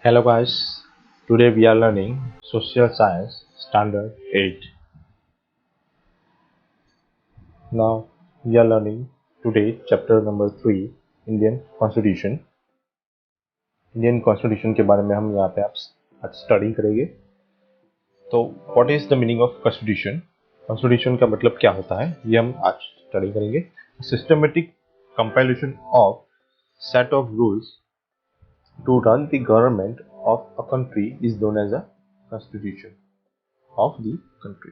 Hello guys, today we are learning Social Science Standard 8. Now we are learning today chapter number 3 Indian Constitution. Indian constitution के बारे में हम यहाँ पे आज स्टडी करेंगे. तो what is the meaning of constitution? Constitution का मतलब क्या होता है ये हम आज स्टडी करेंगे. Systematic compilation of set of rules to run the government of a country is known as a constitution of the country.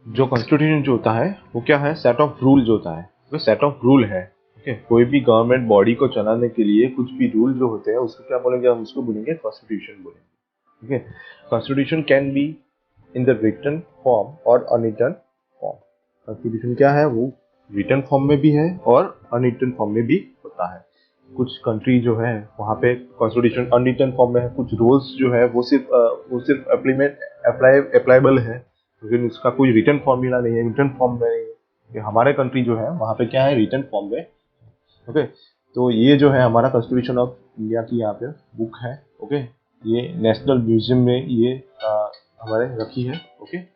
जो कॉन्स्टिट्यूशन जो होता है वो क्या है? सेट ऑफ रूल जो होता है वो सेट ऑफ रूल है. ओके, कोई भी गवर्नमेंट बॉडी को चलाने के लिए कुछ भी रूल जो होते हैं उसको क्या बोलेंगे? हम उसको बोलेंगे कॉन्स्टिट्यूशन बोलेंगे. Okay, constitution can be in the written form और अनरिटन फॉर्म. कॉन्स्टिट्यूशन क्या है? वो रिटन फॉर्म में भी है और अनरिटन फॉर्म में भी होता है. कुछ कंट्री जो है वहाँ पे कॉन्स्टिट्यूशन अनरिटन फॉर्म में है. कुछ रूल्स जो है वो सिर्फ अप्लाइबल है, लेकिन उसका कोई रिटन फॉर्मूला नहीं है, रिटन फॉर्म में नहीं है. हमारे कंट्री जो है वहाँ पे क्या है? रिटन फॉर्म में. ओके, तो ये जो है हमारा कॉन्स्टिट्यूशन ऑफ इंडिया की यहाँ पे बुक है. ओके, ये नेशनल म्यूजियम में ये हमारे रखी है. ओके,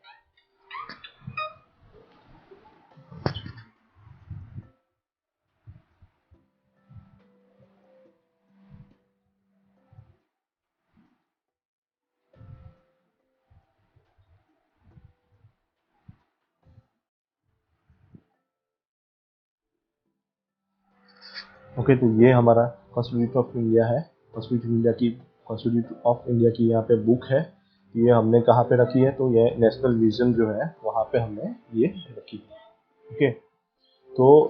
ओके, तो ये हमारा कॉन्स्टिट्यूशन ऑफ इंडिया है. कॉन्स्टिट्यूशन ऑफ इंडिया की यहाँ पे बुक है. ये हमने कहाँ पे रखी है? तो ये नेशनल म्यूजियम जो है वहाँ पे हमने ये रखी है. ओके, तो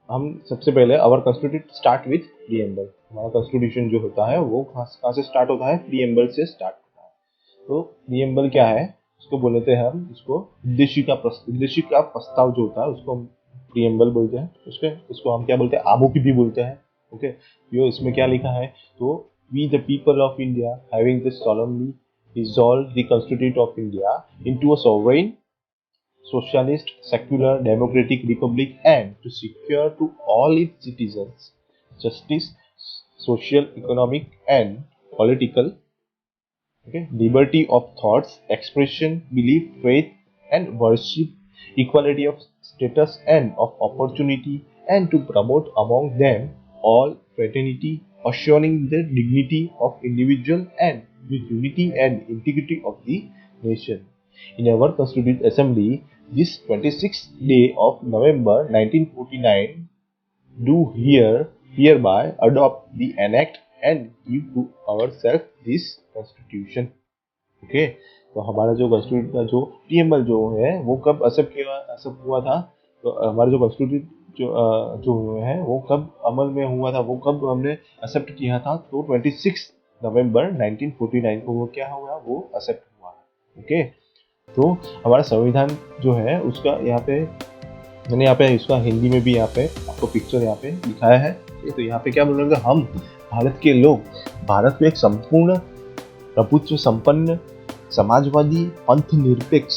हम सबसे पहले our constitution start with preamble. हमारा कॉन्स्टिट्यूशन जो होता है वो कहाँ से स्टार्ट होता है? प्रीएम्बल से स्टार्ट होता है. तो प्रीएम्बल क्या है? उसको बोलते हैं हम इसको उद्देशिका प्रस्ताव जो होता है उसको हम प्रीएम्बल बोलते हैं. उसको हम क्या बोलते हैं? आमुख भी बोलते हैं. ओके, यो इसमें क्या लिखा है? तो we the people of India having this solemnly resolved the constitution of India into a sovereign socialist, secular, democratic republic, and to secure to all its citizens justice, social, economic, and political, liberty of thoughts, expression, belief, faith, and worship, equality of status and of opportunity, and to promote among them all fraternity, assuring the dignity of individual and the unity and integrity of the nation. In our Constituent Assembly, this 26th day of November 1949, do hereby adopt the enact and give to ourselves this Constitution. Okay, तो हमारा जो constitution का जो preamble जो है वो कब accept हुआ था? तो हमारा जो कॉन्स्टिट्यूशन जो है वो कब अमल में हुआ था? वो कब हमने एक्सेप्ट किया था? तो 26 नवंबर 1949 को वो क्या हुआ? वो एक्सेप्ट हुआ. ओके, तो हमारा संविधान जो है उसका यहाँ पे मैंने यहाँ पे इसका हिंदी में भी यहाँ पे आपको पिक्चर यहाँ पे दिखाया है. तो यहाँ पे क्या बोलेंगे? हम भारत के लोग भारत को एक संपूर्ण प्रभुत्व संपन्न समाजवादी पंथ निरपेक्ष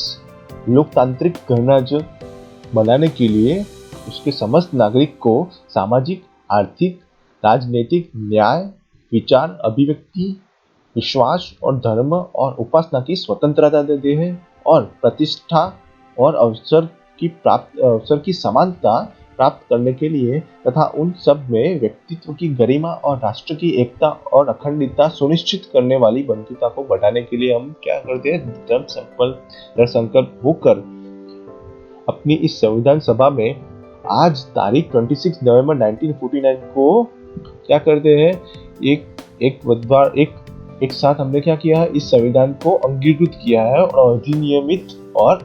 लोकतांत्रिक गणराज्य बनाने के लिए उसके समस्त नागरिक को सामाजिक, आर्थिक, राजनीतिक, न्याय, विचार, अभिव्यक्ति, विश्वास और धर्म और उपासना की स्वतंत्रता देते हैं और प्रतिष्ठा और अवसर की समानता प्राप्त करने के लिए तथा उन सब में व्यक्तित्व की गरिमा और राष्ट्र की एकता और अखंडता सुनिश्चित करने वाली बंधुता को बढ़ाने के लिए हम क्या करते हैं? दृढ़ संकल्प होकर अपनी इस संविधान सभा में आज तारीख 26 नवंबर 1949 को क्या करते हैं? एक साथ हमने क्या किया है? इस संविधान को अंगीकृत किया है और अधिनियमित और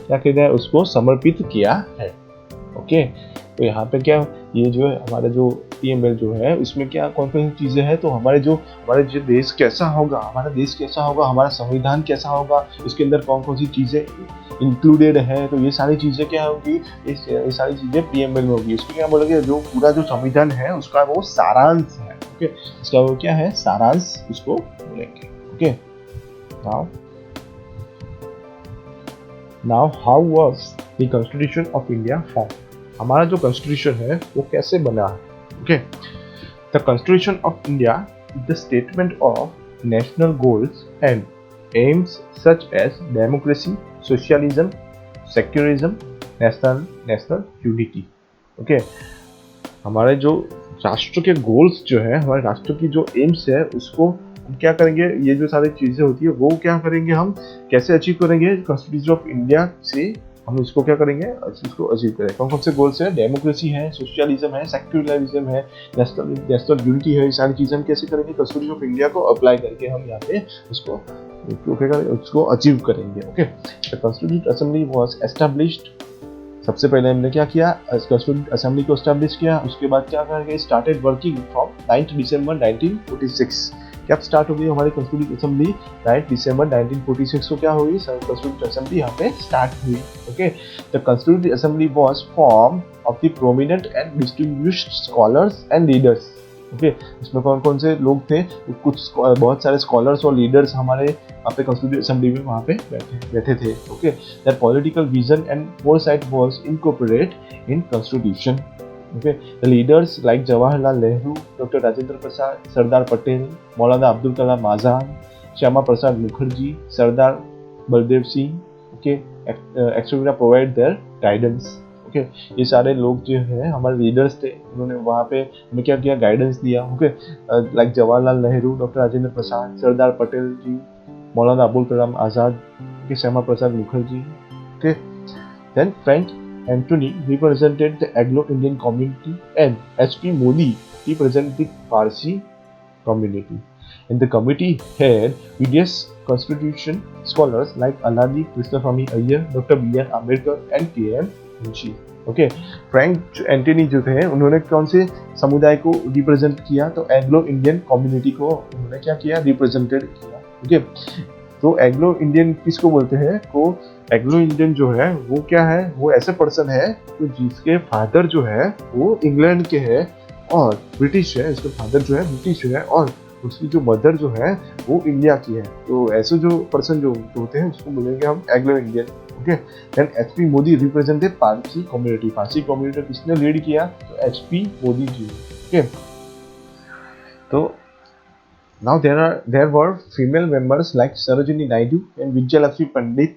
क्या कहते हैं उसको समर्पित किया है. ओके, तो यहाँ पे क्या ये जो है हमारा जो प्रीएम्बल जो है उसमें क्या कौन कौन सी चीजें हैं? तो हमारे जो देश कैसा होगा, हमारा संविधान कैसा होगा, इसके अंदर कौन कौन सी चीजें इंक्लूडेड है, तो ये सारी चीजें क्या होगी? ये सारी चीजें प्रीएम्बल में होगी. उसको क्या बोलेंगे? जो पूरा जो संविधान है उसका वो सारांश है. ओके, इसका वो क्या है? सारांश इसको बोलेंगे. Okay, Now how was the Constitution of India formed? हमारा जो कॉन्स्टिट्यूशन है वो कैसे बना है? Okay, The Constitution of India is the statement of national goals and aims such as democracy, socialism, secularism, national unity. Okay, हमारे जो राष्ट्र के गोल्स जो है, हमारे राष्ट्र की जो एम्स है, उसको हम क्या करेंगे, ये जो सारी चीजें होती है वो क्या करेंगे, हम कैसे अचीव करेंगे कॉन्स्टिट्यूशन ऑफ इंडिया से, हम इसको क्या करेंगे, इसको अचीव करें। कौन कौन से गोल्स है, डेमोक्रेसी है, सोशलिज्म है, सेक्युलरिज्म है, नेशनल यूनिटी है, ये सारी चीजें हम कैसे करेंगे, कॉन्स्टिट्यूशन ऑफ इंडिया को अप्लाई करके हम यहाँ पे उसको अचीव करेंगे। Okay, the constituent assembly was established, सबसे पहले हमने क्या किया, कॉन्स्टिट्यूंट असेंबली को एस्टैब्लिश किया, उसके बाद क्या करेंगे, स्टार्टेड वर्किंग फ्रॉम 9 दिसंबर 1946। कब स्टार्ट हो गई हमारी कॉन्स्टिट्यूंट असेंबली, 9 दिसंबर 1946 को क्या हुई, कॉन्स्टिट्यूंट असेंबली यहाँ पे स्टार्ट हुई। Okay, the constituent assembly was form of the prominent and distinguished scholars and leaders. Okay, इसमें कौन कौन से लोग थे, कुछ बहुत सारे स्कॉलर्स और लीडर्स हमारे यहाँ पे कॉन्स्टिट्यूंट असेंबली में वहाँ पे बैठे थे। Okay, that political vision and foresight was incorporate in constitution. Okay, the leaders like Jawaharlal Nehru, doctor Rajendra Prasad, Sardar Patel, Maulana Abdul Kalam Azad, Shyama Prasad Mukherjee, Sardar Baldev Singh, okay, etcetera provide their guidance. Okay, ये सारे लोग जो है हमारे लीडर्स थे, उन्होंने वहाँ पे हमें क्या किया, गाइडेंस दिया। Okay, like Jawaharlal Nehru, doctor Rajendra Prasad, Sardar Patel ji, Maulana Abul Kalam Azad, Shyama Prasad Mukherjee. Okay, then Frank Anthony represented the Anglo-Indian community and H.P. Modi represented the Parsi community. And the committee had various constitution scholars like Aladi Krishnaswamy Iyer, Dr. B.R. Ambedkar and K.M. Munshi. Okay, Frank Antony जो थे उन्होंने कौन से समुदाय को represent किया, तो Anglo Indian community को उन्होंने क्या किया, रिप्रेजेंटेड किया। ओके, तो एंग्लो इंडियन किसको बोलते हैं, को एंग्लो इंडियन जो है वो क्या है, वो ऐसे पर्सन है तो जिसके फादर जो है वो इंग्लैंड के है और ब्रिटिश है, इसके फादर जो है ब्रिटिश है और उसकी जो मदर जो है वो इंडिया की है। तो ऐसे जो पर्सन जो होते हैं उसको बोलेंगे हम Anglo Indian. Okay, then HP Modi represented Parsi community. Parsi community किसने लीड किया, तो एचपी मोदी जी। ओके, तो now there were female members like Sarojini Naidu and Vijayalakshmi Pandit.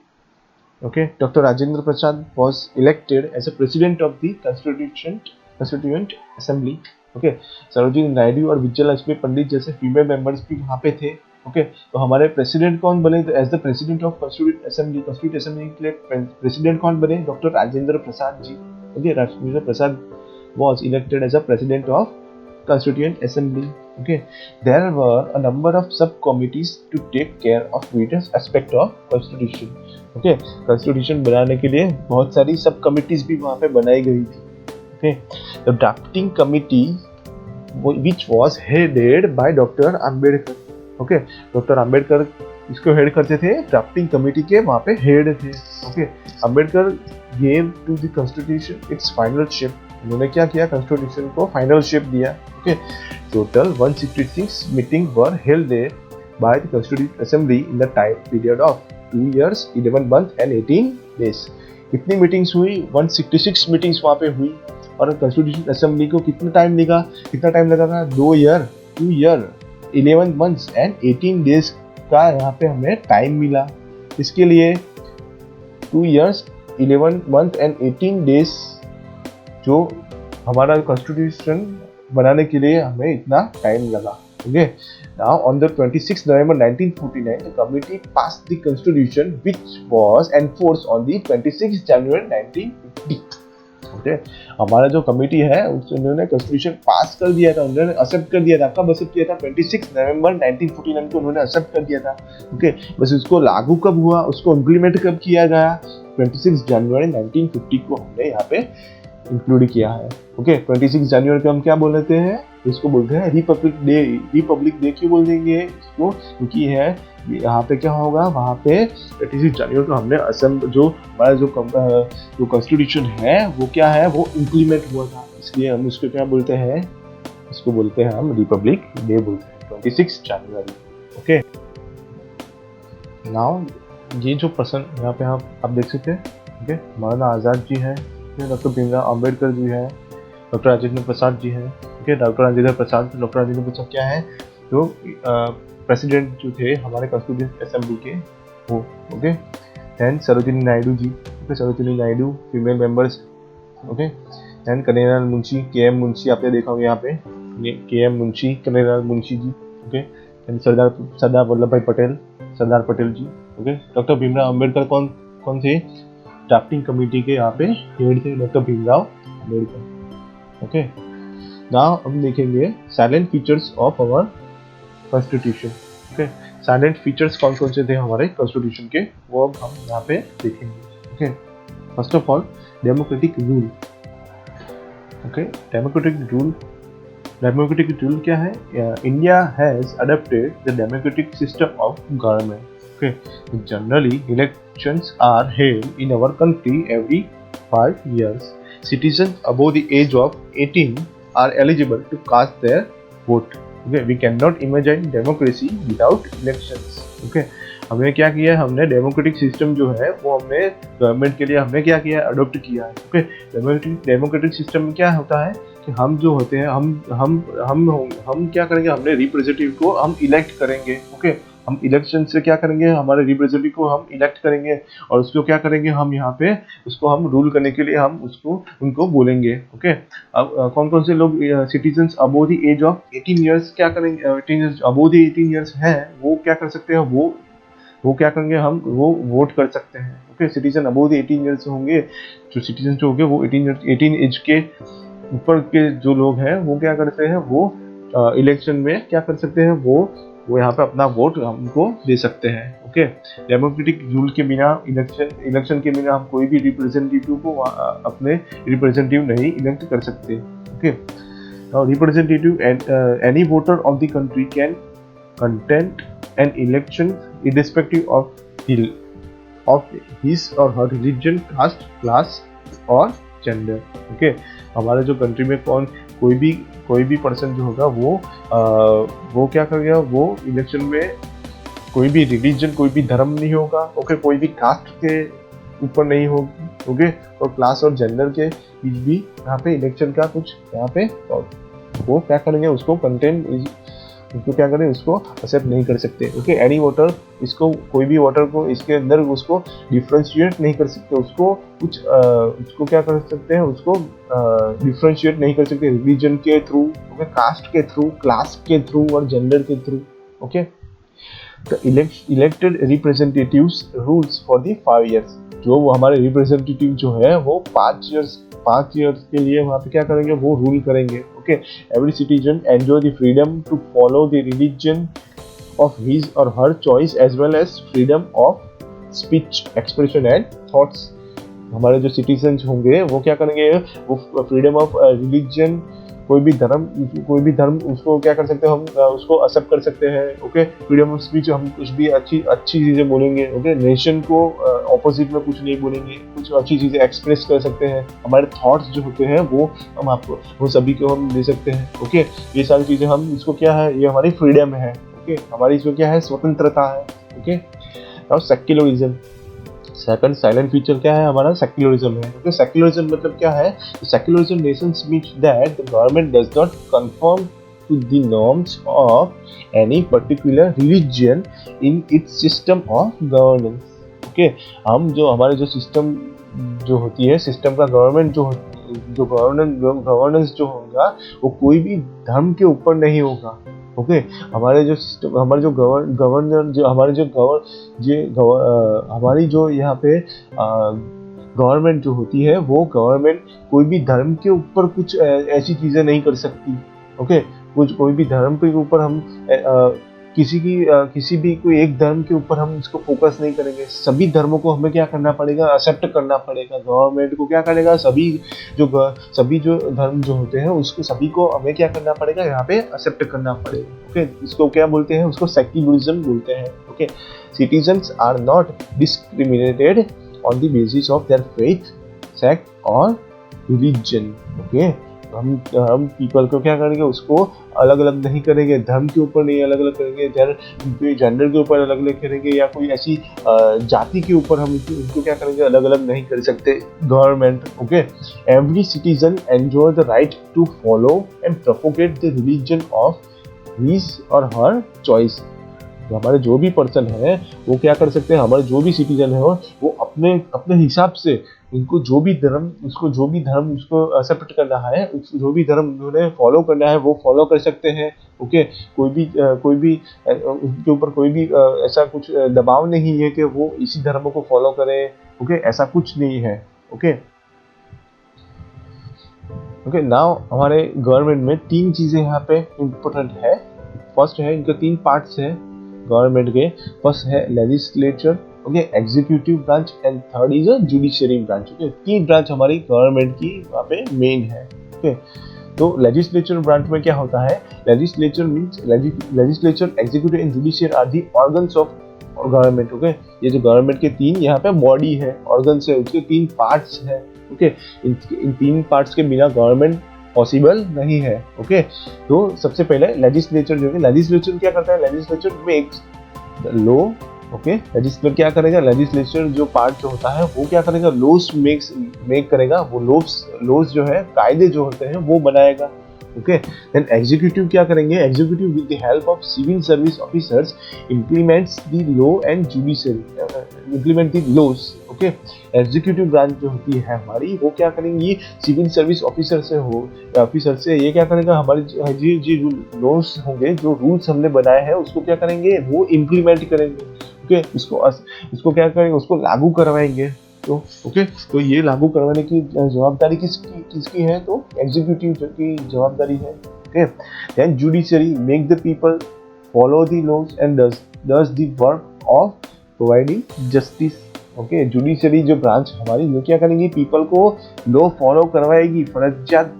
Okay, Dr. Rajendra Prasad was elected as a president of the Constituent Assembly. Okay, Sarojini Naidu और विजयलक्ष्मी पंडित जैसे female members भी वहाँ पे थे। ओके, तो हमारे प्रेसिडेंट कौन बने, as the president of constituent assembly के लिए प्रेसिडेंट कौन बने, doctor Rajendra Prasad ji. Okay, Rajendra Prasad was elected as a president of Constituent Assembly. Okay, there were a number of subcommittees to take care of various aspects of Constitution. Okay, Constitution बनाने के लिए बहुत सारी सब कमिटीज भी वहाँ पे बनाई गई थी। Okay, the drafting committee which was headed by Dr. Ambedkar. Okay, Dr. Ambedkar इसको हेड करते थे, ड्राफ्टिंग कमेटी के वहाँ पे हेड थे। Okay, Ambedkar gave to the constitution its final shape. उन्होंने क्या किया, कॉन्स्टिट्यूशन को फाइनल शेप दिया। Okay, total 166 meeting were held by the constituent assembly in the time period of 2 years 11 months and 18 days। कितनी मीटिंग्स हुई, 166 meetings वहाँ पे हुई और कॉन्स्टिट्यूशन असेंबली को कितना टाइम लगा था, 2 year 11 months and 18 days का यहाँ पे हमें टाइम मिला। इसके लिए 2 years 11 months and 18 days जो हमारा कॉन्स्टिट्यूशन बनाने के लिए हमें इतना टाइम लगा। Okay, now on the 26 November 1949 the committee passed the constitution which was enforced on the 26 January 1950। Okay, हमारा जो कमेटी है उन्होंने कॉन्स्टिट्यूशन पास कर दिया था, उन्होंने एक्सेप्ट कर दिया था। कब एक्सेप्ट किया था, 26 नवंबर 1949 को उन्होंने एक्सेप्ट कर दिया था। ओके, बस उसको लागू कब हुआ, उसको इम्प्लीमेंट कब किया गया, 26 जनवरी 1950 को हमने यहाँ पे इंक्लूड किया है। ओके, 26 जनवरी को हम क्या बोल लेते हैं, इसको बोलते हैं रिपब्लिक डे। रिपब्लिक डे क्यों बोल देंगे इसको, क्योंकि है यहाँ पे क्या होगा, वहाँ पे 26 जनवरी को हमने असम जो हमारा जो कॉन्स्टिट्यूशन है वो क्या है, वो इम्प्लीमेंट हुआ था, इसलिए हम इसको क्या बोलते हैं, इसको बोलते हैं हम रिपब्लिक डे बोलते हैं, 26 जनवरी। ओके, नाउ ये जो पर्सन यहाँ पे आप देख सकते हैं। ओके, मौलाना आज़ाद जी है, डॉक्टर भीमराव अम्बेडकर जी है, डॉक्टर राजेंद्र प्रसाद जी हैं, ओके। डॉक्टर राजेंद्र प्रसाद क्या है, जो प्रेसिडेंट जो थे हमारे कॉन्स्टिट्यूशन असेंबली के, वो, okay. And Sarojini Naidu ji, okay, Sarojini Naidu female members, okay. And Kanhaiyalal Munshi, K M. Munshi, आपने देखा होगा यहाँ पे, K M. Munshi, Kanhaiyalal Munshi ji, okay. And Sardar Vallabhbhai Patel, Sardar Patel ji, okay. Doctor Bhimrao Ambedkar कौन थे, ड्राफ्टिंग कमेटी के यहाँ पे हेड थे doctor Bhimrao Ambedkar, okay. Now हम देखेंगे silent features of our constitution, okay. Silent features कौन कौन से थे हमारे कॉन्स्टिट्यूशन के, वो अब हम यहाँ पे देखेंगे, okay. First of all democratic rule, okay. Democratic rule क्या है, India has adopted the democratic system of government, okay. Generally elections are held in our country every 5 years. Citizens above the age of 18 are eligible to cast their vote. Okay, we cannot imagine democracy without elections. Okay, हमने क्या किया, हमने democratic system जो है वो हमने government के लिए हमने क्या किया, अडॉप्ट किया है, ओके। डेमोक्रेटिक सिस्टम में क्या होता है कि हम जो होते हैं हम क्या करेंगे, हमने रिप्रेजेंटेटिव को हम इलेक्ट करेंगे, ओके। हम इलेक्शन से क्या करेंगे, हमारे रिप्रेजेंटेटिव को हम इलेक्ट करेंगे और उसको क्या करेंगे, हम यहाँ पे उसको हम रूल करने के लिए हम उनको बोलेंगे, ओके। अब कौन कौन से लोग citizens above the age of 18 years क्या करेंगे, 18 years अबोव द 18 years हैं, वो क्या कर सकते हैं, वो क्या करेंगे, हम वो वोट कर सकते हैं, okay. Citizen above the 18 years होंगे, जो सिटीजन जो होंगे वो 18 एज के ऊपर के जो लोग हैं वो क्या करते हैं, वो इलेक्शन में क्या कर सकते हैं, वो यहाँ पे अपना वोट हमको दे सकते हैं, ओके। डेमोक्रेटिक रूल के बिना इलेक्शन के बिना हम कोई भी रिप्रेजेंटेटिव को अपने रिप्रेजेंटेटिव नहीं इलेक्ट कर सकते, okay. Representative any voter of the country can contest an election irrespective of his or her religion, caste, class और जेंडर, ओके। हमारे जो कंट्री में कोई भी पर्सन जो होगा वो क्या करेगा, वो इलेक्शन में कोई भी रिलीजन, कोई भी धर्म नहीं होगा, ओके। कोई भी कास्ट के ऊपर नहीं होगी, ओके। और क्लास और जेंडर के बीच भी यहाँ पे इलेक्शन का कुछ यहाँ पे वो क्या करेंगे, उसको क्या करें, उसको एक्सेप्ट नहीं कर सकते, ओके। एनी वोटर, इसको कोई भी वोटर को इसके अंदर उसको डिफ्रेंशिएट नहीं कर सकते, उसको क्या कर सकते हैं, उसको डिफ्रेंशिएट नहीं कर सकते रिलीजन के थ्रू, ओके, कास्ट के थ्रू, क्लास के थ्रू और जेंडर के through, okay. The elected representatives rules for the 5 years, जो हमारे रिप्रेजेंटेटिव जो है वो 5 years के लिए वहाँ पे क्या करेंगे, वो रूल करेंगे, okay. Every citizen enjoy the freedom to follow the religion of his और her choice as well as freedom of speech, expression and thoughts. हमारे जो सिटीजन्स होंगे वो क्या करेंगे, वो फ्रीडम ऑफ रिलीजन, कोई भी धर्म उसको क्या कर सकते हैं, हम उसको एक्सेप्ट कर सकते हैं, ओके। फ्रीडम ऑफ स्पीच, हम कुछ भी अच्छी चीजें बोलेंगे, ओके। नेशन को ऑपोजिट में कुछ नहीं बोलेंगे, कुछ अच्छी चीजें एक्सप्रेस कर सकते हैं। हमारे थॉट्स जो होते हैं वो हम आपको वो सभी को हम दे सकते हैं, ओके। ये सारी चीजें हम इसको क्या है, ये हमारी फ्रीडम है, ओके। हमारी इसको क्या है, स्वतंत्रता है, ओके। और सेक्युलरिज्म, सेकंड साइलेंट फीचर क्या है हमारा, सेक्युलरिज्म है, ओके। सेक्युलरिज्म मतलब क्या है, secularism nations means that the government does not confirm to the norms of any particular religion in its system of governance, okay. हम जो हमारे जो सिस्टम जो होती है, सिस्टम का गवर्नमेंट जो गवर्नेंस जो होगा वो कोई भी धर्म के ऊपर नहीं होगा, ओके। हमारे जो सिस्टम, हमारे जो गवर्नर जो हमारी जो यहाँ पे गवर्नमेंट जो होती है, वो गवर्नमेंट कोई भी धर्म के ऊपर कुछ ऐसी चीजें नहीं कर सकती, ओके। कोई भी धर्म के ऊपर हम किसी भी कोई एक धर्म के ऊपर हम इसको फोकस नहीं करेंगे। सभी धर्मों को हमें क्या करना पड़ेगा, एक्सेप्ट करना पड़ेगा। गवर्नमेंट को क्या करेगा, सभी जो धर्म जो होते हैं उसको सभी को हमें क्या करना पड़ेगा, यहाँ पे एक्सेप्ट करना पड़ेगा, ओके। इसको क्या बोलते हैं, उसको सेक्युलरिज्म बोलते हैं, okay. Citizens are not discriminated on the basis of their faith, sect और रिलीजन, ओके। हम पीपल को क्या करेंगे, उसको अलग अलग नहीं करेंगे, धर्म के ऊपर नहीं अलग अलग करेंगे, जेंडर के ऊपर अलग अलग करेंगे, या कोई ऐसी जाति के ऊपर हम उनको क्या करेंगे, अलग अलग नहीं कर सकते government. Okay, every citizen enjoy the right to follow and propagate the religion of his और हर चॉइस। तो हमारे जो भी पर्सन है वो क्या कर सकते हैं, हमारे जो भी सिटीजन है वो अपने अपने हिसाब से उनको जो भी धर्म उसको एक्सेप्ट करना है, जो भी धर्म उन्होंने फॉलो करना है वो फॉलो कर सकते हैं। ओके, कोई भी उनके ऊपर कोई भी ऐसा कुछ दबाव नहीं है कि वो इसी धर्म को फॉलो करें। ओके, ऐसा कुछ नहीं है। ओके ओके, नाउ हमारे गवर्नमेंट में 3 चीजें यहाँ पे इम्पोर्टेंट है। फर्स्ट है, इनके 3 पार्ट्स है गवर्नमेंट के। फर्स्ट है legislature, okay, executive branch, and third is a judiciary branch. Okay, 3 branch हमारी गवर्नमेंट की वहाँ पे मेन है। ओके, तो लेजिस्लेचर ब्रांच में क्या होता है, legislature means legislature, executive and judiciary are the organs of government. Okay, ये जो गवर्नमेंट के 3 यहाँ पे बॉडी है, ऑर्गन्स है, उसके 3 पार्ट्स है। ओके, इन 3 पार्ट्स के बिना गवर्नमेंट पॉसिबल नहीं है। ओके, तो सबसे पहले लेजिस्लेचर जो है, लेजिस्लेचर क्या करता है, legislature makes the law. Okay, legislature क्या करेगा, लेजिस्लेचर जो पार्ट जो होता है वो क्या करेगा, लॉस मेक करेगा, वो लॉस जो है, कायदे जो होते हैं वो बनाएगा। ओके, देन एग्जीक्यूटिव क्या करेंगे, executive with the help of civil service officers implements the law and judiciary implement the laws. Okay, executive branch जो होती है हमारी वो क्या करेंगी, सिविल सर्विस ऑफिसर से ये क्या करेगा, हमारे जी लॉस होंगे, जो रूल्स हमने बनाए हैं उसको क्या करेंगे, वो इम्प्लीमेंट करेंगे। ओके, उसको क्या करेंगे, उसको लागू करवाएंगे। तो ओके, तो ये लागू करवाने की जवाबदारी किसकी है, तो एग्जीक्यूटिव की जवाबदारी है। Okay, then judiciary make the people follow the laws and does the work of providing justice. Okay, judiciary जो ब्रांच हमारी वो क्या करेंगी, पीपल को लॉ फॉलो करवाएगी, फर्जियात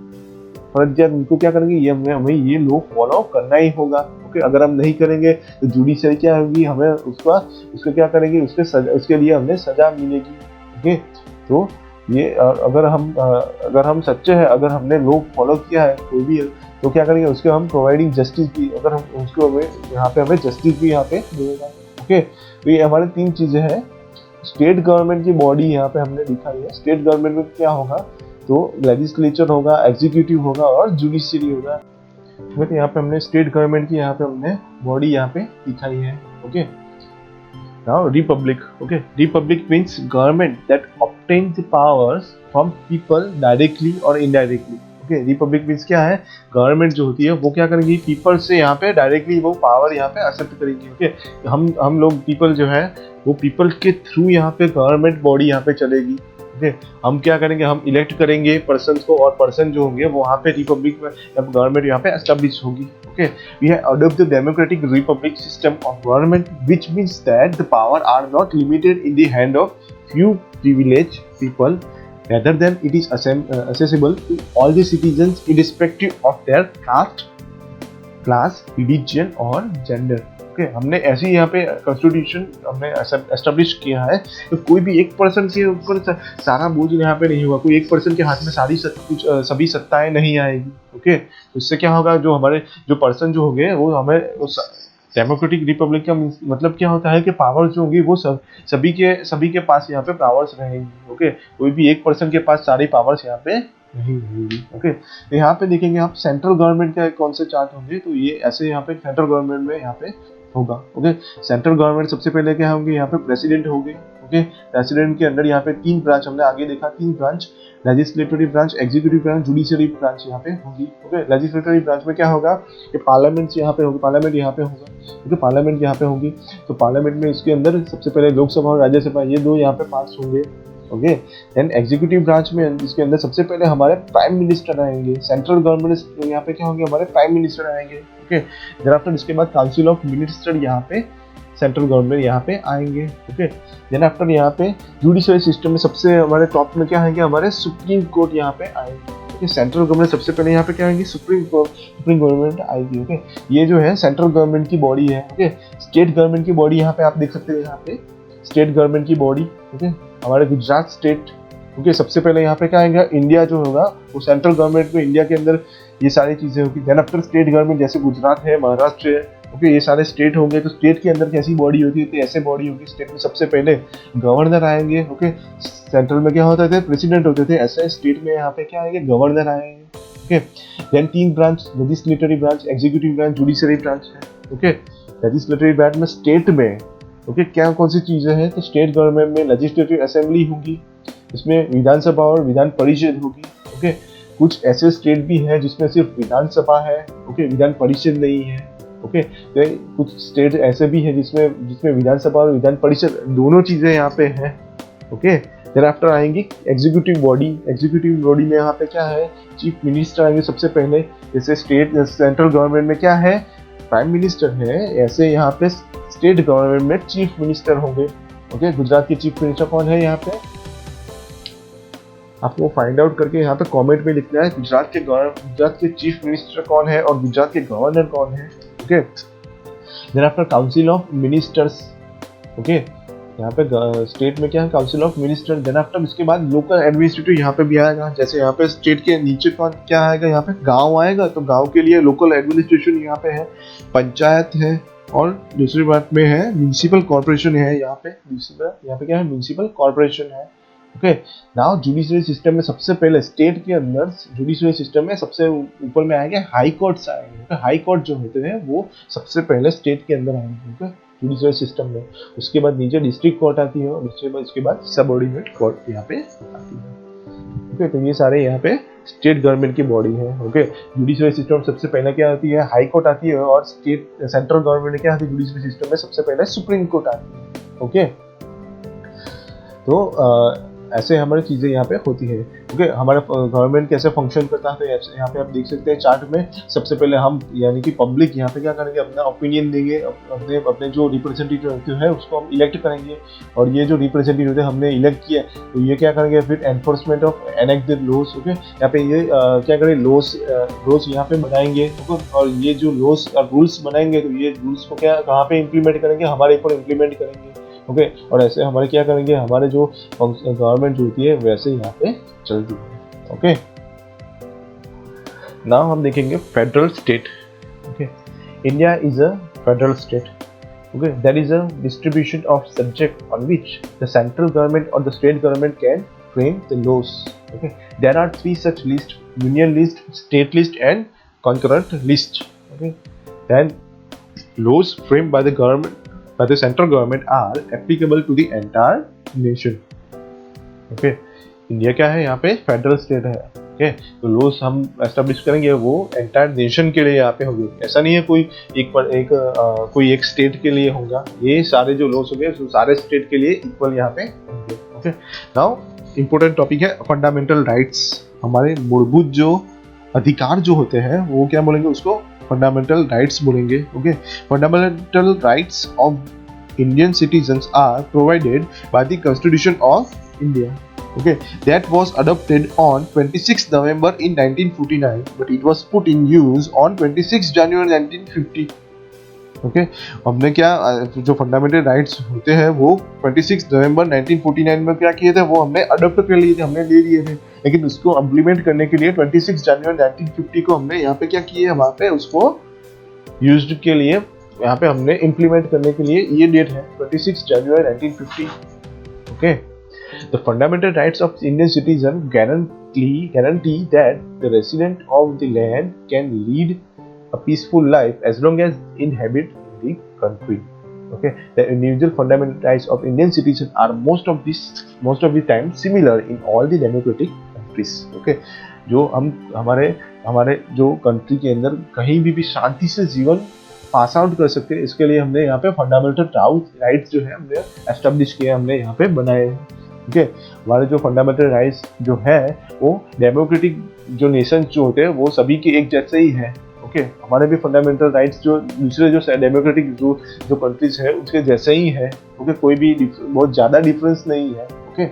उनको क्या करेंगे, ये हमें ये लॉ फॉलो करना ही होगा। ओके, अगर हम नहीं करेंगे तो जुडिशरी क्या होगी, हमें उसको क्या करेंगे, उसके लिए हमें सजा मिलेगी। ओके, तो ये अगर हम सच्चे हैं, अगर हमने लॉ फॉलो किया है कोई भी, तो क्या करेंगे, उसके हम प्रोवाइडिंग जस्टिस भी, अगर हम उसको हमें जस्टिस भी यहाँ पे मिलेगा। ओके, तो ये हमारे 3 चीजें हैं। स्टेट गवर्नमेंट की बॉडी यहाँ पे हमने दिखाई है। स्टेट गवर्नमेंट में क्या होगा, तो लेजिस्लेचर होगा, एग्जीक्यूटिव होगा और जुडिशरी होगा। तो यहाँ पे हमने स्टेट गवर्नमेंट की यहाँ पे हमने बॉडी यहाँ पे दिखाई है। Okay, now Republic. Okay, Republic means government that obtains the powers from people directly और indirectly। ओके, रिपब्लिक मीन्स क्या है, गवर्नमेंट जो होती है वो क्या करेंगी, पीपल से यहाँ पे डायरेक्टली वो पावर यहाँ पे एक्सेप्ट करेंगी। ओके, हम लोग पीपल जो है वो पीपल के थ्रू यहाँ पे गवर्नमेंट बॉडी यहाँ पे चलेगी। ओके, हम क्या करेंगे, हम इलेक्ट करेंगे पर्सन को, और पर्सन जो होंगे वो वहाँ पे रिपब्लिक में गवर्नमेंट यहाँ पे एस्टेब्लिश होगी। Okay, we have adopted the democratic republic system of government, which means that the power are not limited in the hand of few privileged people, rather than it is accessible to all the citizens irrespective of their caste, class, religion और gender। Okay, हमने ऐसी यहाँ पे constitution हमने establish किया है तो कोई भी एक पर्सन के ऊपर सारा बोझ यहाँ पे नहीं होगा, कोई एक पर्सन के हाथ में सभी सत्ताएं नहीं आएगी। ओके, तो इससे क्या होगा, जो हमारे जो पर्सन जो होंगे वो हमें डेमोक्रेटिक रिपब्लिक का मतलब क्या होता है कि पावर जो होंगी वो सभी के पास यहाँ पे पावर्स रहेंगी। ओके, कोई भी एक पर्सन के पास सारी पावर्स यहाँ पे नहीं रहेगी। ओके, तो यहाँ पे देखेंगे आप सेंट्रल गवर्नमेंट के कौन से चार्ट होंगे, तो ये ऐसे यहाँ पे सेंट्रल गवर्नमेंट में यहाँ पे होगा। ओके, सेंट्रल गवर्नमेंट सबसे पहले क्या होंगे, यहाँ पे प्रेसिडेंट होंगे। ओके, प्रेसिडेंट के अंदर यहाँ पे 3 ब्रांच हमने आगे देखा, 3 branch, legislatory branch, executive branch, judiciary branch यहाँ पे होगी। ओके, लेजिस्लेटरी ब्रांच में क्या होगा कि पार्लियामेंट यहाँ पे होगा, पार्लियामेंट यहाँ पे होगा। ओके, पार्लियामेंट यहाँ पे होगी, तो पार्लियामेंट में इसके अंदर सबसे पहले लोकसभा और राज्यसभा ये 2 यहाँ पे पार्ट्स होंगे। ओके, देन एग्जीक्यूटिव ब्रांच में इसके अंदर सबसे पहले हमारे प्राइम मिनिस्टर आएंगे। सेंट्रल गवर्नमेंट यहाँ पे क्या होंगे, हमारे प्राइम मिनिस्टर आएंगे। ओके, देन आफ्टर इसके बाद काउंसिल ऑफ मिनिस्टर यहाँ पे सेंट्रल गवर्नमेंट यहाँ पे आएंगे। ओके, देन आफ्टर यहाँ पे जुडिशरी सिस्टम में सबसे हमारे टॉप में क्या आएंगे, हमारे सुप्रीम कोर्ट यहाँ पे आएंगे। ओके, सेंट्रल गवर्नमेंट सबसे पहले यहाँ पे क्या आएंगे, सुप्रीम गवर्नमेंट आएगी। ओके, ये जो है सेंट्रल गवर्नमेंट की बॉडी है। ओके, स्टेट गवर्नमेंट की बॉडी यहाँ पे आप देख सकते हैं, यहाँ पे स्टेट गवर्नमेंट की बॉडी। ओके, हमारे गुजरात स्टेट ओके, सबसे पहले यहाँ पे क्या आएगा, इंडिया जो होगा वो सेंट्रल गवर्नमेंट में इंडिया के अंदर ये सारी चीजें होगी। देन आफ्टर स्टेट गवर्नमेंट, जैसे गुजरात है, महाराष्ट्र है, ओके, ये सारे स्टेट होंगे। तो स्टेट के अंदर कैसी बॉडी होती है, तो ऐसे बॉडी होगी। स्टेट में सबसे पहले गवर्नर आएंगे, ओके, सेंट्रल में क्या होते थे, प्रेसिडेंट होते थे, ऐसे स्टेट में यहाँ पे क्या आएंगे, गवर्नर आएंगे, okay. Then 3 branch, legislatory branch, executive branch, judiciary branch है, ओके। लेजिस्लेटरी ब्रांच में स्टेट में, ओके, क्या कौन सी चीजें हैं, तो स्टेट गवर्नमेंट में लेजिस्लेटिव असेंबली होगी, इसमें विधानसभा और विधान परिषद होगी, ओके। कुछ ऐसे स्टेट भी हैं जिसमें सिर्फ विधानसभा है, ओके, विधान परिषद नहीं है, ओके। तो कुछ स्टेट ऐसे भी हैं जिसमें विधानसभा और विधान परिषद दोनों चीजें यहाँ पे हैं, ओके। देन आफ्टर आएंगी एग्जीक्यूटिव बॉडी। एग्जीक्यूटिव बॉडी में यहाँ पे क्या है, चीफ मिनिस्टर आएंगे सबसे पहले। जैसे स्टेट सेंट्रल गवर्नमेंट में क्या है, प्राइम मिनिस्टर है, ऐसे यहाँ पे स्टेट गवर्नमेंट में चीफ मिनिस्टर होंगे, ओके। गुजरात के चीफ मिनिस्टर कौन है, यहाँ पे आपको फाइंड आउट करके यहाँ पे कमेंट में लिखना है गुजरात के चीफ मिनिस्टर कौन है और गुजरात के गवर्नर कौन है, okay. Then after council of ministers, okay, यहाँ पे स्टेट में क्या है, council of minister. Then after इसके बाद लोकल एडमिनिस्ट्रेटिव यहाँ पे भी आएगा। जैसे यहाँ पे स्टेट के नीचे कौन क्या आएगा, यहाँ पे गांव आएगा, तो गांव के लिए लोकल एडमिनिस्ट्रेशन यहाँ पे है, पंचायत है, और दूसरी बात में है म्यूनिसिपल कॉर्पोरेशन है। यहाँ पे क्या है, म्यूनिसिपल कॉर्पोरेशन है, ओके। नाउ जुडिशरी सिस्टम में सबसे पहले स्टेट के अंदर जुडिशरी सिस्टम में सबसे ऊपर में आएंगे हाई कोर्ट्स आएंगे। तो हाई कोर्ट जो होते हैं वो सबसे पहले स्टेट के अंदर आएंगे, ओके, जुडिशरी सिस्टम में। उसके बाद नीचे डिस्ट्रिक्ट कोर्ट आती है, और उसके बाद सबऑर्डिनेट कोर्ट यहाँ पे आती है, ओके। तो ये सारे यहाँ पे स्टेट गवर्नमेंट की बॉडी है, ओके। जुडिशरी सिस्टम सबसे पहले क्या आती है, हाई कोर्ट आती है, और सेंट्रल गवर्नमेंट क्या आती है, जुडिशरी सिस्टम में सबसे पहले सुप्रीम कोर्ट आती है, ओके। तो ऐसे हमारी चीजें यहाँ पे होती है, ओके। हमारा गवर्नमेंट कैसे फंक्शन करता है, तो यहाँ पे आप देख सकते हैं चार्ट में। सबसे पहले हम यानी कि पब्लिक यहाँ पे क्या करेंगे, अपना ओपिनियन देंगे, अपने जो रिप्रेजेंटेटिव है उसको हम इलेक्ट करेंगे, और ये जो रिप्रेजेंटेटिव हमने इलेक्ट किया तो ये क्या करेंगे, फिर enforcement of enacted loss, okay. यहाँ पे ये क्या करें, लॉस यहाँ पे बनाएंगे, ओके। और ये जो लॉस और रूल्स बनाएंगे तो ये रूल्स को क्या कहाँ पे इम्प्लीमेंट करेंगे, हमारे ऊपर इम्प्लीमेंट करेंगे, ओके। और ऐसे हमारे क्या करेंगे, हमारे जो गवर्नमेंट जो होती है वैसे यहाँ पे चलती है, ओके। नाउ हम देखेंगे federal state, okay. India is a federal state, okay. That is a distribution of subject on which the central government और the state government can frame the laws, okay. There are 3 such list, union list, state list and concurrent list, okay. Then laws framed by the central government are applicable to the entire nation, okay. India क्या है, यहाँ पे federal state है, okay. तो loss हम establish करेंगे वो entire nation के लिए यहाँ पे होंगे। ऐसा नहीं है कोई एक स्टेट के लिए होगा, ये सारे जो लॉस होंगे सारे स्टेट के लिए इक्वल यहाँ पे होंगे, ओके। नाउ इम्पोर्टेंट टॉपिक है फंडामेंटल राइट्स। हमारे मूलभूत जो अधिकार जो होते हैं वो क्या बोलेंगे, उसको फंडामेंटल राइट्स बोलेंगे, okay. Fundamental rights of Indian citizens are provided by the constitution of India, okay, that was adopted on 26 November in 1949 but it was put in use on 26 January 1950, okay. हमने क्या जो fundamental rights होते हैं वो 26 नवंबर 1949 में क्या किए थे, वो हमने अडॉप्ट कर लिए थे, हमने ले लिए थे। लेकिन उसको इम्प्लीमेंट करने के लिए 26 जनवरी 1950 को हमने यहाँ पे क्या किए, वहाँ पे उसको यूज्ड के लिए यहाँ पे हमने इम्प्लीमेंट करने के लिए ये डेट है 26 जनवरी 1950, okay. The fundamental rights of Indian citizen guarantee that the resident of the land can lead a peaceful life as long as inhabit the country, okay. The individual fundamental rights of Indian citizens are most of the time similar in all the democratic countries, okay. जो हम हमारे जो country के अंदर कहीं भी शांति से जीवन पास आउट कर सकते हैं, इसके लिए हमने यहाँ पे फंडामेंटल राइट्स जो है हमने एस्टेब्लिश किए, हमने यहाँ पे बनाए, ओके। हमारे जो फंडामेंटल राइट्स जो है वो डेमोक्रेटिक जो नेशन जो होते हैं वो सभी के एक जैसे ही है, ओके। हमारे भी फंडामेंटल राइट्स जो दूसरे जो डेमोक्रेटिक जो कंट्रीज है उसके जैसे ही है, ओके। कोई भी बहुत ज़्यादा डिफरेंस नहीं है, ओके।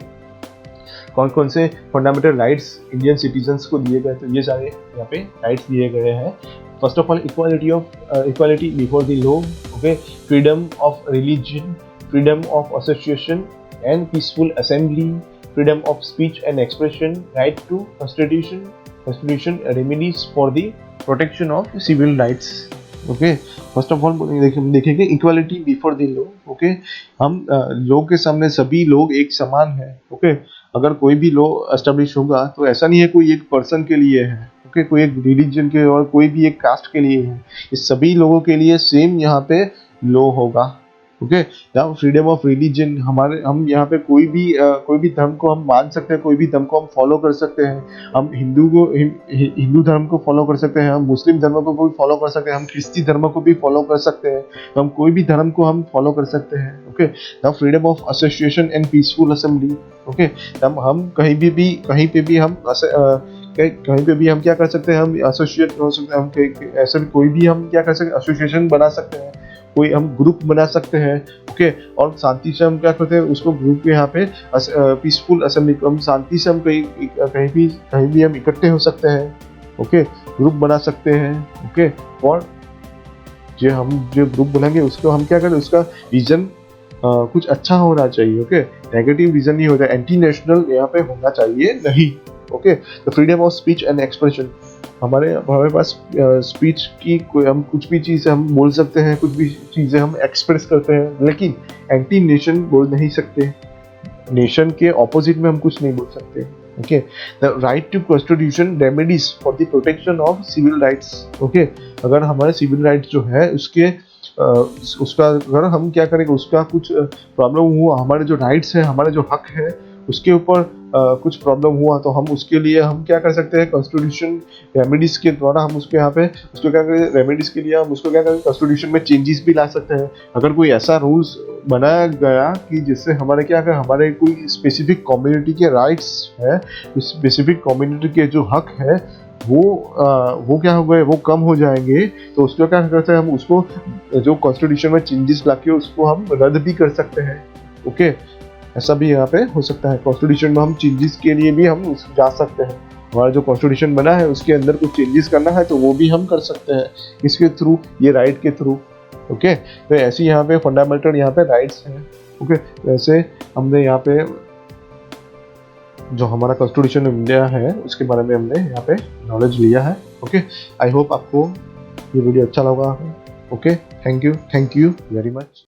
कौन कौन से फंडामेंटल राइट्स इंडियन सिटीजन्स को दिए गए, तो ये सारे यहाँ पे राइट्स दिए गए हैं। First of all equality before the law, okay. Freedom of religion, freedom of association and peaceful assembly, freedom of speech and expression, right to constitution remedies for the protection of civil rights. Okay, first of all हम देखेंगे equality before the law. Okay, हम law के सामने सभी लोग एक समान है. ओके, अगर कोई भी लॉ एस्टेब्लिश होगा तो ऐसा नहीं है कोई एक पर्सन के लिए है. ओके, कोई एक रिलीजन के और कोई भी एक कास्ट के लिए है. इस सभी लोगों के लिए सेम यहाँ पे लॉ होगा. Okay, now freedom of religion, हम यहाँ पे कोई भी धर्म को हम मान सकते हैं, कोई भी धर्म को हम फॉलो कर सकते हैं. हम हिंदू धर्म को फॉलो कर सकते हैं, हम मुस्लिम धर्म को भी फॉलो कर सकते हैं, हम ख्रिस्ती धर्म को भी फॉलो कर सकते हैं. हम कोई भी धर्म को हम फॉलो कर सकते हैं. Okay, now freedom of association and peaceful assembly. Okay, हम कहीं पे भी हम क्या कर सकते हैं, हम एसोसिएट हो सकते हैं. हम ऐसे कोई भी हम क्या कर सकते हैं, एसोसिएशन बना सकते हैं, कोई हम ग्रुप बना सकते हैं. ओके, और शांति से हम क्या करते हैं, उसको ग्रुप के यहाँ पे पीसफुल असेंबली, हम शांति से हम कहीं भी हम इकट्ठे हो सकते हैं. ओके, ग्रुप बना सकते हैं. ओके, और जो ग्रुप बनाएंगे उसको हम क्या करें, उसका रीजन कुछ अच्छा होना चाहिए. ओके, नेगेटिव रीजन नहीं होता, एंटी नेशनल यहाँ पे होना चाहिए नहीं. ओके, तो freedom of speech and expression, हमारे पास स्पीच की हम कुछ भी चीज़ हम बोल सकते हैं, कुछ भी चीज़ें हम एक्सप्रेस करते हैं, लेकिन एंटी नेशन बोल नहीं सकते. नेशन के ऑपोजिट में हम कुछ नहीं बोल सकते. Okay, the right to constitution remedies for the protection of civil rights. Okay, अगर हमारे सिविल राइट्स जो है उसका अगर हम क्या करेंगे, उसका कुछ प्रॉब्लम हुआ, हमारे जो राइट्स है, हमारे जो हक है, उसके ऊपर कुछ प्रॉब्लम हुआ, तो हम उसके लिए हम क्या कर सकते हैं, कॉन्स्टिट्यूशन रेमेडीज के द्वारा हम उसके यहाँ पे उसको क्या करें, रेमेडीज के लिए हम उसको क्या करें, कॉन्स्टिट्यूशन में चेंजेस भी ला सकते हैं. अगर कोई ऐसा रूल्स बनाया गया कि जिससे हमारे क्या करें, हमारे कोई स्पेसिफिक कम्युनिटी के राइट्स है, स्पेसिफिक कम्युनिटी के जो हक है, वो क्या हो गए, वो कम हो जाएंगे, तो उसको क्या करते हैं, हम उसको जो कॉन्स्टिट्यूशन में चेंजेस लाके उसको हम रद्द भी कर सकते हैं. ओके, ऐसा भी यहाँ पे हो सकता है. कॉन्स्टिट्यूशन में हम चेंजेस के लिए भी हम जा सकते हैं. हमारा जो कॉन्स्टिट्यूशन बना है उसके अंदर कुछ चेंजेस करना है तो वो भी हम कर सकते हैं इसके थ्रू, ये राइट के थ्रू. ओके, तो ऐसी यहाँ पे फंडामेंटल यहाँ पे राइट्स हैं. ओके, वैसे हमने यहाँ पे जो हमारा कॉन्स्टिट्यूशन ऑफ इंडिया है उसके बारे में हमने यहाँ पे नॉलेज लिया है. ओके, आई होप आपको ये वीडियो अच्छा लगा. Okay, thank you very much.